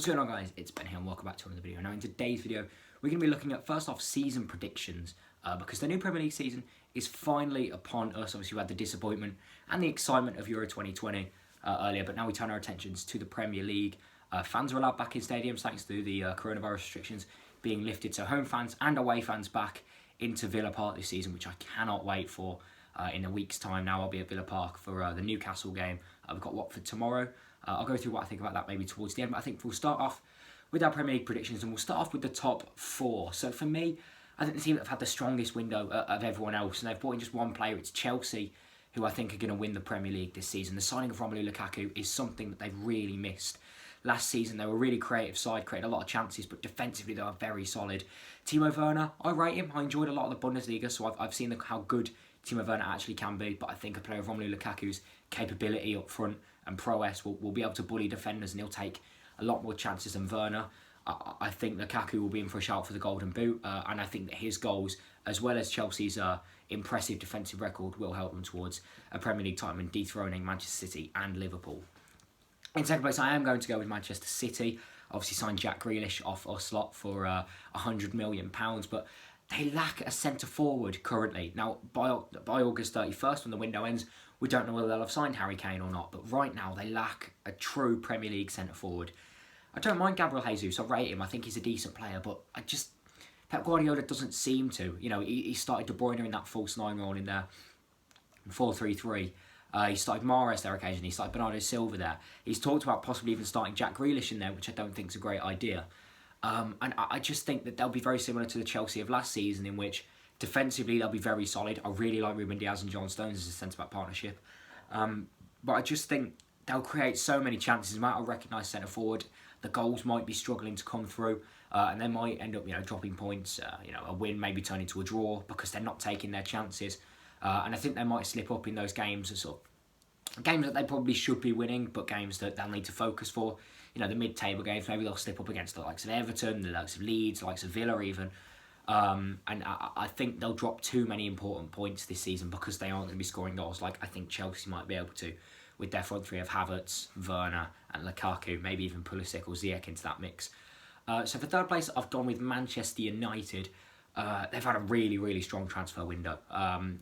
What's going on, guys? It's Ben here and welcome back to another video. Now in today's video we're going to be looking at first off season predictions because the new Premier League season is finally upon us. Obviously we had the disappointment and the excitement of Euro 2020 earlier, but now we turn our attentions to the Premier League. Fans are allowed back in stadiums thanks to the coronavirus restrictions being lifted, so home fans and away fans back into Villa Park this season, which I cannot wait for. In a week's time now I'll be at Villa Park for the Newcastle game. We've got Watford tomorrow. I'll go through what I think about that maybe towards the end, but I think we'll start off with our Premier League predictions and we'll start off with the top four. So for me, I think the team that have had the strongest window of everyone else, and they've brought in just one player, it's Chelsea, who I think are going to win the Premier League this season. The signing of Romelu Lukaku is something that they've really missed. Last season, they were a really creative side, created a lot of chances, but defensively they are very solid. Timo Werner, I rate him. I enjoyed a lot of the Bundesliga, so I've seen how good Timo Werner actually can be, but I think a player of Romelu Lukaku's capability up front and prowess will be able to bully defenders, and he'll take a lot more chances than Werner. I think Lukaku will be in for a shout for the Golden Boot, and I think that his goals, as well as Chelsea's impressive defensive record, will help them towards a Premier League title and dethroning Manchester City and Liverpool. In second place, I am going to go with Manchester City. Obviously signed Jack Grealish off a slot for £100 million, but they lack a centre-forward currently. Now, by August 31st, when the window ends, we don't know whether they'll have signed Harry Kane or not, but right now they lack a true Premier League centre-forward. I don't mind Gabriel Jesus, I rate him, I think he's a decent player, but Pep Guardiola doesn't seem to. You know, he started De Bruyne in that false nine role in there, 4-3-3. He started Mahrez there occasionally, he started Bernardo Silva there. He's talked about possibly even starting Jack Grealish in there, which I don't think is a great idea. And I just think that they'll be very similar to the Chelsea of last season, in which defensively they'll be very solid. I really like Ruben Diaz and John Stones as a centre-back partnership. But I just think they'll create so many chances. They might have recognised centre-forward. The goals might be struggling to come through. And they might end up, dropping points. A win maybe turn into a draw because they're not taking their chances. And I think they might slip up in those games, games that they probably should be winning, but games that they'll need to focus for. The mid-table games, maybe they'll slip up against the likes of Everton, the likes of Leeds, the likes of Villa even. And I think they'll drop too many important points this season because they aren't going to be scoring goals like I think Chelsea might be able to, with their front three of Havertz, Werner and Lukaku, maybe even Pulisic or Ziyech into that mix. So for third place, I've gone with Manchester United. They've had a really, really strong transfer window.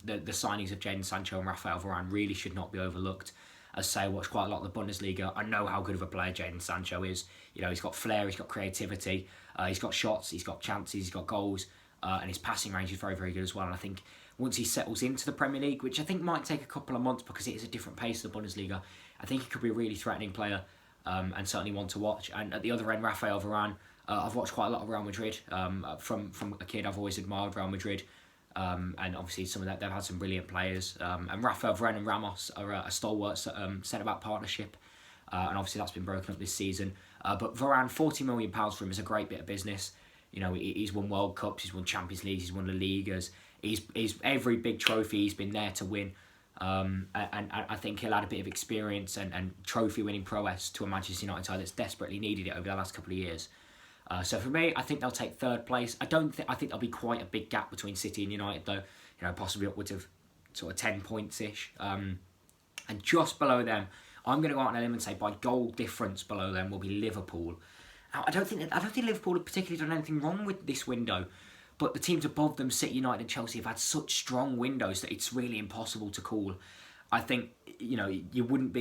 The signings of Jadon Sancho and Rafael Varane really should not be overlooked. As I say, I watch quite a lot of the Bundesliga. I know how good of a player Jadon Sancho is. He's got flair, he's got creativity, he's got shots, he's got chances, he's got goals, and his passing range is very, very good as well. And I think once he settles into the Premier League, which I think might take a couple of months because it is a different pace to the Bundesliga, I think he could be a really threatening player and certainly one to watch. And at the other end, Rafael Varane, I've watched quite a lot of Real Madrid. From a kid, I've always admired Real Madrid. And obviously some of that, they've had some brilliant players. And Rafael Varane and Ramos are a stalwart centre-back partnership. And obviously that's been broken up this season. But Varane, £40 million for him is a great bit of business. He's won World Cups, he's won Champions Leagues, he's won La Ligas. He's every big trophy he's been there to win. And I think he'll add a bit of experience and trophy-winning prowess to a Manchester United side that's desperately needed it over the last couple of years. So for me, I think they'll take third place. I think there'll be quite a big gap between City and United, though. Possibly upwards of sort of 10 points-ish. And just below them, I'm going to go out on a limb and say by goal difference below them will be Liverpool. Now, I don't think Liverpool have particularly done anything wrong with this window, but the teams above them, City, United, and Chelsea, have had such strong windows that it's really impossible to call. I think you wouldn't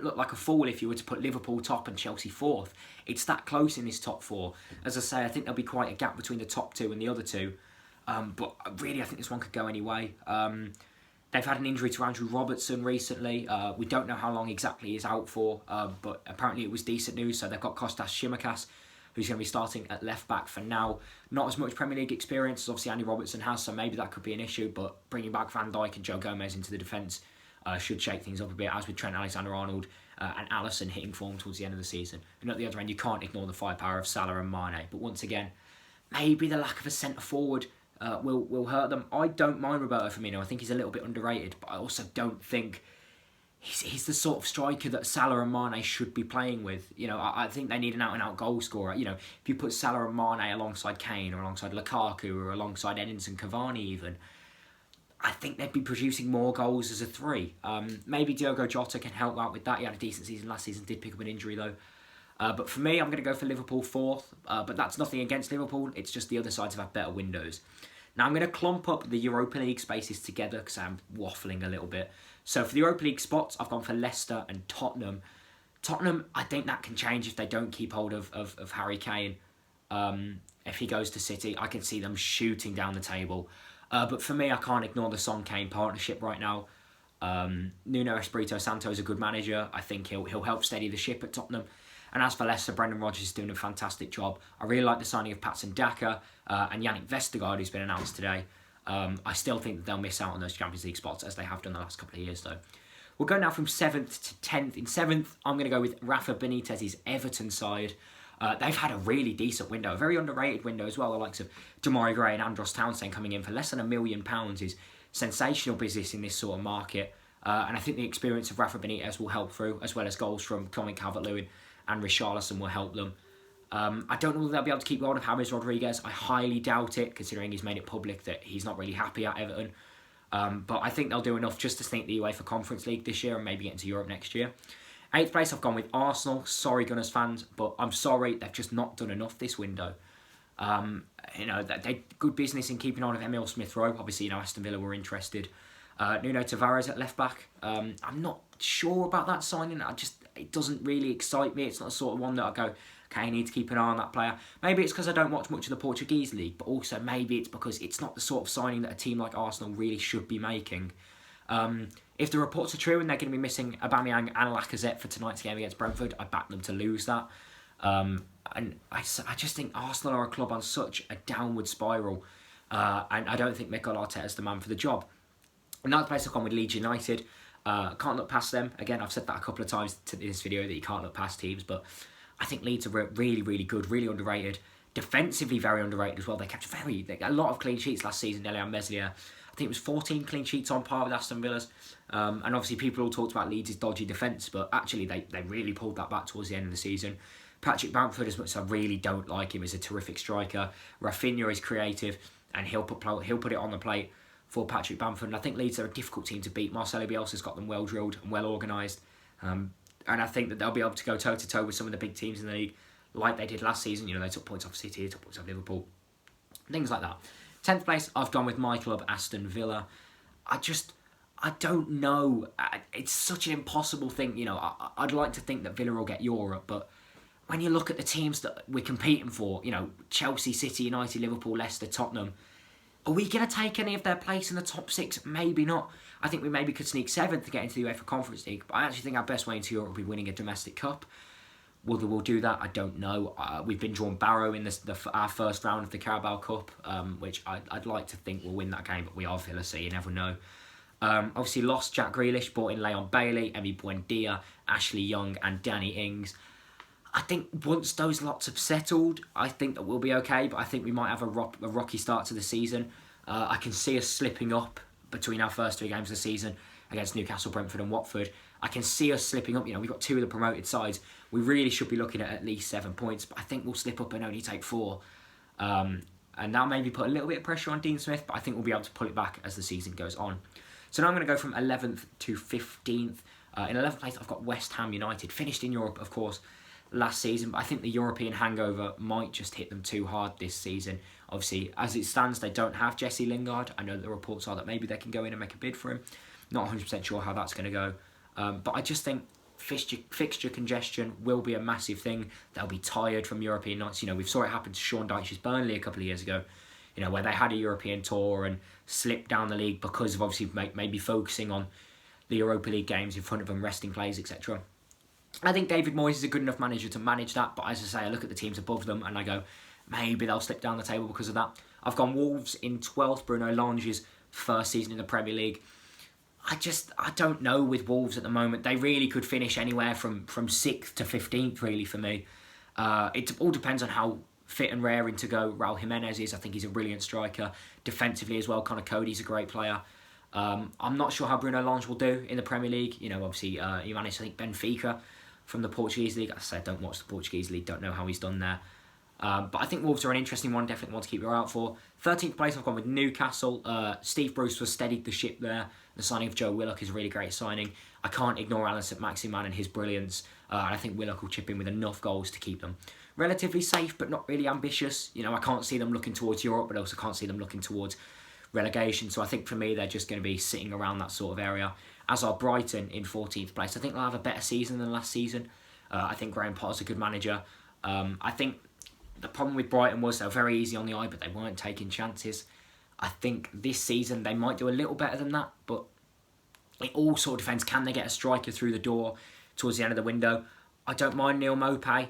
look like a fool if you were to put Liverpool top and Chelsea fourth. It's that close in this top four. As I say, I think there'll be quite a gap between the top two and the other two. But really, I think this one could go any way. They've had an injury to Andrew Robertson recently. We don't know how long exactly he's out for, but apparently it was decent news. So they've got Kostas Tsimikas, who's going to be starting at left back for now. Not as much Premier League experience as obviously Andy Robertson has, so maybe that could be an issue. But bringing back Van Dijk and Joe Gomez into the defence should shake things up a bit, as with Trent Alexander-Arnold and Alisson hitting form towards the end of the season. And at the other end, you can't ignore the firepower of Salah and Mane. But once again, maybe the lack of a centre-forward will hurt them. I don't mind Roberto Firmino. I think he's a little bit underrated, but I also don't think he's the sort of striker that Salah and Mane should be playing with. I think they need an out-and-out goal scorer. If you put Salah and Mane alongside Kane or alongside Lukaku or alongside Edinson Cavani even, I think they'd be producing more goals as a three. Maybe Diogo Jota can help out with that. He had a decent season last season, did pick up an injury though. But for me, I'm going to go for Liverpool 4th. But that's nothing against Liverpool. It's just the other sides have had better windows. Now, I'm going to clump up the Europa League spaces together because I'm waffling a little bit. So for the Europa League spots, I've gone for Leicester and Tottenham. Tottenham, I think that can change if they don't keep hold of Harry Kane. If he goes to City, I can see them shooting down the table. But for me, I can't ignore the Son-Kane partnership right now. Nuno Espirito Santo is a good manager. I think he'll help steady the ship at Tottenham. And as for Leicester, Brendan Rodgers is doing a fantastic job. I really like the signing of Patson Daka and Yannick Vestergaard, who's been announced today. I still think that they'll miss out on those Champions League spots, as they have done the last couple of years, though. We'll go now from 7th to 10th. In 7th, I'm going to go with Rafa Benitez's Everton side. They've had a really decent window, a very underrated window as well. The likes of Demarai Gray and Andros Townsend coming in for less than £1 million is sensational business in this sort of market. And I think the experience of Rafa Benitez will help through, as well as goals from Clement Calvert-Lewin and Richarlison will help them. I don't know whether they'll be able to keep hold of James Rodriguez. I highly doubt it, considering he's made it public that he's not really happy at Everton. But I think they'll do enough just to sneak the UEFA Conference League this year and maybe get into Europe next year. 8th place, I've gone with Arsenal. Sorry, Gunners fans, but I'm sorry, they've just not done enough this window. They good business in keeping on with Emile Smith-Rowe. Obviously, Aston Villa were interested. Nuno Tavares at left back. I'm not sure about that signing. It doesn't really excite me. It's not the sort of one that I go, okay, I need to keep an eye on that player. Maybe it's because I don't watch much of the Portuguese league, but also maybe it's because it's not the sort of signing that a team like Arsenal really should be making. If the reports are true and they're going to be missing Aubameyang and Lacazette for tonight's game against Brentford, I back them to lose that. And I just think Arsenal are a club on such a downward spiral. And I don't think Mikel Arteta is the man for the job. In 9th place, I've gone with Leeds United. Can't look past them. Again, I've said that a couple of times in this video that you can't look past teams, but I think Leeds are really, really good, really underrated. Defensively, very underrated as well. They kept a lot of clean sheets last season. Elian Meslier, I think it was 14 clean sheets on par with Aston Villa's. And obviously people all talked about Leeds' dodgy defence, but actually they really pulled that back towards the end of the season. Patrick Bamford, as much as I really don't like him, is a terrific striker. Rafinha is creative, and he'll put it on the plate for Patrick Bamford. And I think Leeds are a difficult team to beat. Marcelo Bielsa's got them well drilled and well organised. And I think that they'll be able to go toe-to-toe with some of the big teams in the league, like they did last season. They took points off City, took points off Liverpool, things like that. 10th place, I've gone with my club, Aston Villa. I don't know. It's such an impossible thing. I'd like to think that Villa will get Europe, but when you look at the teams that we're competing for, Chelsea, City, United, Liverpool, Leicester, Tottenham, are we going to take any of their place in the top 6? Maybe not. I think we maybe could sneak 7th to get into the UEFA Conference League, but I actually think our best way into Europe will be winning a domestic cup. Whether we'll do that, I don't know. We've been drawn Barrow in our first round of the Carabao Cup, which I'd like to think we'll win that game, but we are Villa, so you never know. Obviously lost Jack Grealish, brought in Leon Bailey, Emi Buendia, Ashley Young and Danny Ings. I think once those lots have settled, I think that we'll be okay, but I think we might have a rocky start to the season. I can see us slipping up between our first 3 games of the season against Newcastle, Brentford and Watford. I can see us slipping up. We've got 2 of the promoted sides. We really should be looking at least 7 points, but I think we'll slip up and only take 4. And that maybe put a little bit of pressure on Dean Smith, but I think we'll be able to pull it back as the season goes on. So now I'm going to go from 11th to 15th. In 11th place, I've got West Ham United. Finished in Europe, of course, last season, but I think the European hangover might just hit them too hard this season. Obviously, as it stands, they don't have Jesse Lingard. I know the reports are that maybe they can go in and make a bid for him. Not 100% sure how that's going to go. But I just think fixture congestion will be a massive thing. They'll be tired from European nights. We saw it happen to Sean Dyche's Burnley a couple of years ago, where they had a European tour and slipped down the league because of obviously maybe focusing on the Europa League games in front of them, resting players, etc. I think David Moyes is a good enough manager to manage that, but as I say, I look at the teams above them and I go, maybe they'll slip down the table because of that. I've gone Wolves in 12th, Bruno Lange's first season in the Premier League. I don't know with Wolves at the moment. They really could finish anywhere from 6th to 15th, really, for me. It all depends on how fit and raring to go Raul Jimenez is. I think he's a brilliant striker. Defensively as well, Connor Cody's a great player. I'm not sure how Bruno Lange will do in the Premier League. Obviously, he managed, I think, Benfica from the Portuguese League. As I said, don't watch the Portuguese League, don't know how he's done there. But I think Wolves are an interesting one, definitely one to keep your eye out for. 13th place, I've gone with Newcastle. Steve Bruce was steadied the ship there. The signing of Joe Willock is a really great signing. I can't ignore Alan St-Maximin and his brilliance. And I think Willock will chip in with enough goals to keep them relatively safe, but not really ambitious. You know, I can't see them looking towards Europe, but I also can't see them looking towards relegation. So I think for me, they're just going to be sitting around that sort of area, as are Brighton in 14th place. I think they'll have a better season than last season. I think Graham Potter's a good manager. I think the problem with Brighton was they were very easy on the eye, but they weren't taking chances. I think this season they might do a little better than that, but it all sort of depends. Can they get a striker through the door towards the end of the window? I don't mind Neil Maupay,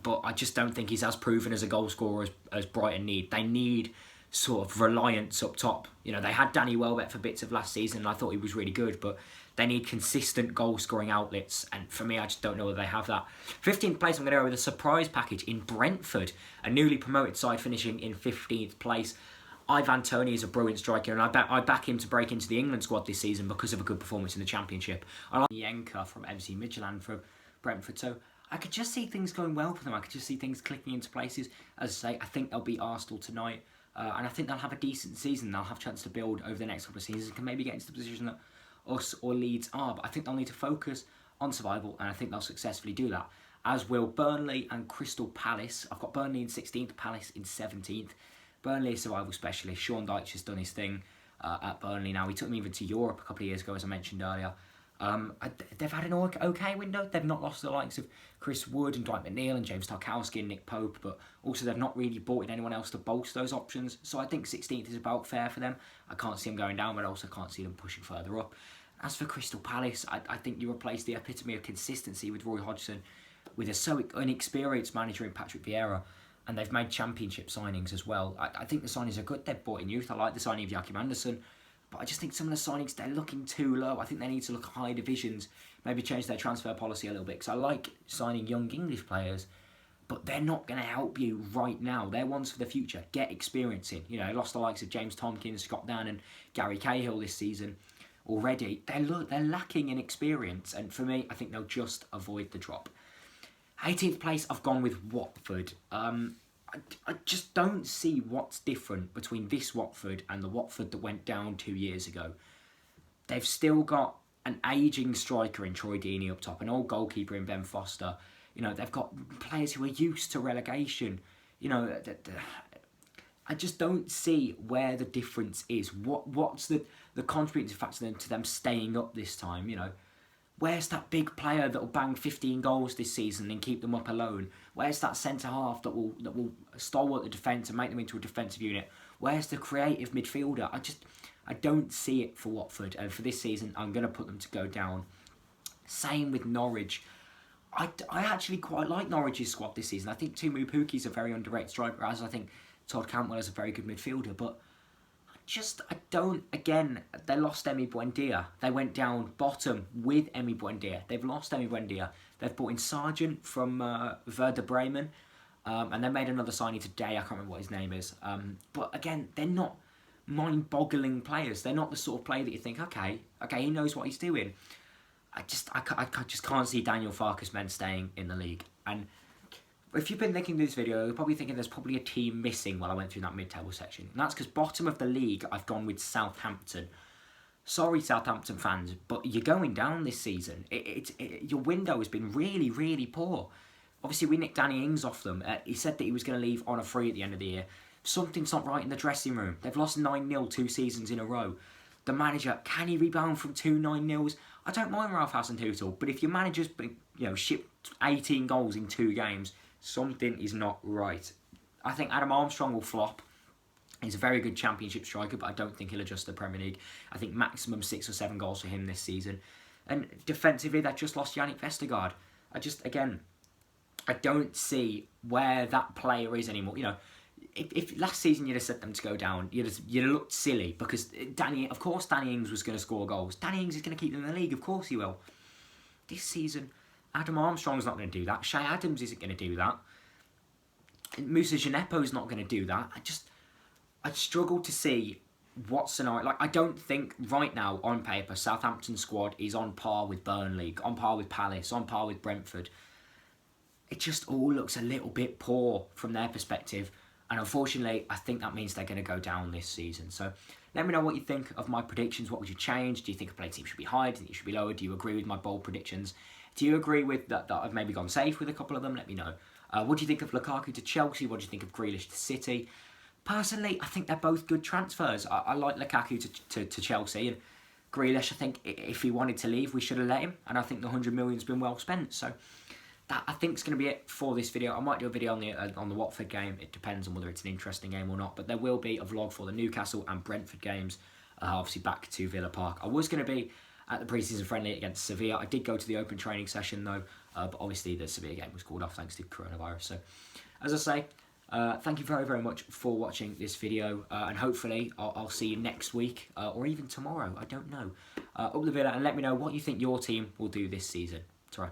but I just don't think he's as proven as a goal scorer as Brighton need. They need sort of reliance up top. You know, they had Danny Welbeck for bits of last season, and I thought he was really good, but they need consistent goal-scoring outlets, and for me, I just don't know whether they have that. 15th place, I'm going to go with a surprise package in Brentford, a newly promoted side finishing in 15th place. Ivan Toney is a brilliant striker, and I back him to break into the England squad this season because of a good performance in the Championship. I like Yenka from MC Midtjylland for Brentford, so I could just see things going well for them. I could just see things clicking into places. As I say, I think they'll beat Arsenal tonight, and I think they'll have a decent season. They'll have a chance to build over the next couple of seasons and can maybe get into the position that us or Leeds are, but I think they'll need to focus on survival, and I think they'll successfully do that, as will Burnley and Crystal Palace. I've got Burnley in 16th, Palace in 17th. Burnley is survival specialist. Sean Dyche has done his thing at Burnley now. He took them even to Europe a couple of years ago, as I mentioned earlier. They've had an okay window. They've not lost the likes of Chris Wood and Dwight McNeil and James Tarkowski and Nick Pope, but also they've not really brought in anyone else to bolster those options. So I think 16th is about fair for them. I can't see them going down, but I also can't see them pushing further up. As for Crystal Palace, I think you replace the epitome of consistency with Roy Hodgson with a so inexperienced manager in Patrick Vieira, and they've made championship signings as well. I think the signings are good. They've brought in youth. I like the signing of Joachim Andersen, but I just think some of the signings, they're looking too low. I think they need to look high divisions, maybe change their transfer policy a little bit, because I like signing young English players, but they're not going to help you right now. They're ones for the future. Get experience in. You know, lost the likes of James Tompkins, Scott Dan and Gary Cahill this season already. They're lacking in experience, and for me, I think they'll just avoid the drop. 18th place, I've gone with Watford. I just don't see what's different between this Watford and the Watford that went down 2 years ago. They've still got an ageing striker in Troy Deeney up top, an old goalkeeper in Ben Foster. You know, they've got players who are used to relegation. You know, I just don't see where the difference is. What's the contributing factor to them staying up this time, you know? Where's that big player that will bang 15 goals this season and keep them up alone? Where's that centre-half that will stalwart the defence and make them into a defensive unit? Where's the creative midfielder? I don't see it for Watford, and for this season, I'm going to put them to go down. Same with Norwich. I actually quite like Norwich's squad this season. I think Tumu Puki's a very underrated striker, as I think Todd Cantwell is a very good midfielder, but again, they lost Emi Buendia. They went down bottom with Emi Buendia. They've lost Emi Buendia. They've brought in Sargent from Werder Bremen, and they made another signing today. I can't remember what his name is. But again, they're not mind-boggling players. They're not the sort of player that you think, okay, he knows what he's doing. I just can't see Daniel Farkas men staying in the league. And if you've been thinking this video, you're probably thinking there's probably a team missing while I went through that mid-table section. And that's because bottom of the league, I've gone with Southampton. Sorry, Southampton fans, but you're going down this season. Your window has been really, really poor. Obviously, we nicked Danny Ings off them. He said that he was going to leave on a free at the end of the year. Something's not right in the dressing room. They've lost 9-0 2 seasons in a row. The manager, can he rebound from 2 9-0s? I don't mind Ralph Hasenhüttl, but if your manager's shipped 18 goals in 2 games, something is not right. I think Adam Armstrong will flop. He's a very good championship striker, but I don't think he'll adjust to the Premier League. I think maximum 6 or 7 goals for him this season. And defensively, they've just lost Yannick Vestergaard. I don't see where that player is anymore. You know, if last season you'd have set them to go down, you'd have looked silly, because Danny Ings was going to score goals. Danny Ings is going to keep them in the league, of course he will. This season, Adam Armstrong's not going to do that. Shea Adams isn't going to do that. Moussa Djenepo's not going to do that. I struggle to see what scenario. Like, I don't think right now, on paper, Southampton's squad is on par with Burnley, on par with Palace, on par with Brentford. It just all looks a little bit poor from their perspective. And unfortunately, I think that means they're going to go down this season. So let me know what you think of my predictions. What would you change? Do you think a play team should be higher? Do you think it should be lower? Do you agree with my bold predictions? Do you agree with that I've maybe gone safe with a couple of them? Let me know. What do you think of Lukaku to Chelsea? What do you think of Grealish to City? Personally, I think they're both good transfers. I like Lukaku to Chelsea, and Grealish, I think if he wanted to leave, we should have let him, and I think the 100 million's been well spent. So that, I think, is going to be it for this video. I might do a video on the Watford game. It depends on whether it's an interesting game or not, but there will be a vlog for the Newcastle and Brentford games, obviously back to Villa Park. I was going to be at the pre-season friendly against Sevilla. I did go to the open training session though, but obviously the Sevilla game was called off thanks to coronavirus. So, as I say, thank you very, very much for watching this video, and hopefully I'll see you next week, or even tomorrow, I don't know, up the Villa, and let me know what you think your team will do this season. Ta-ra.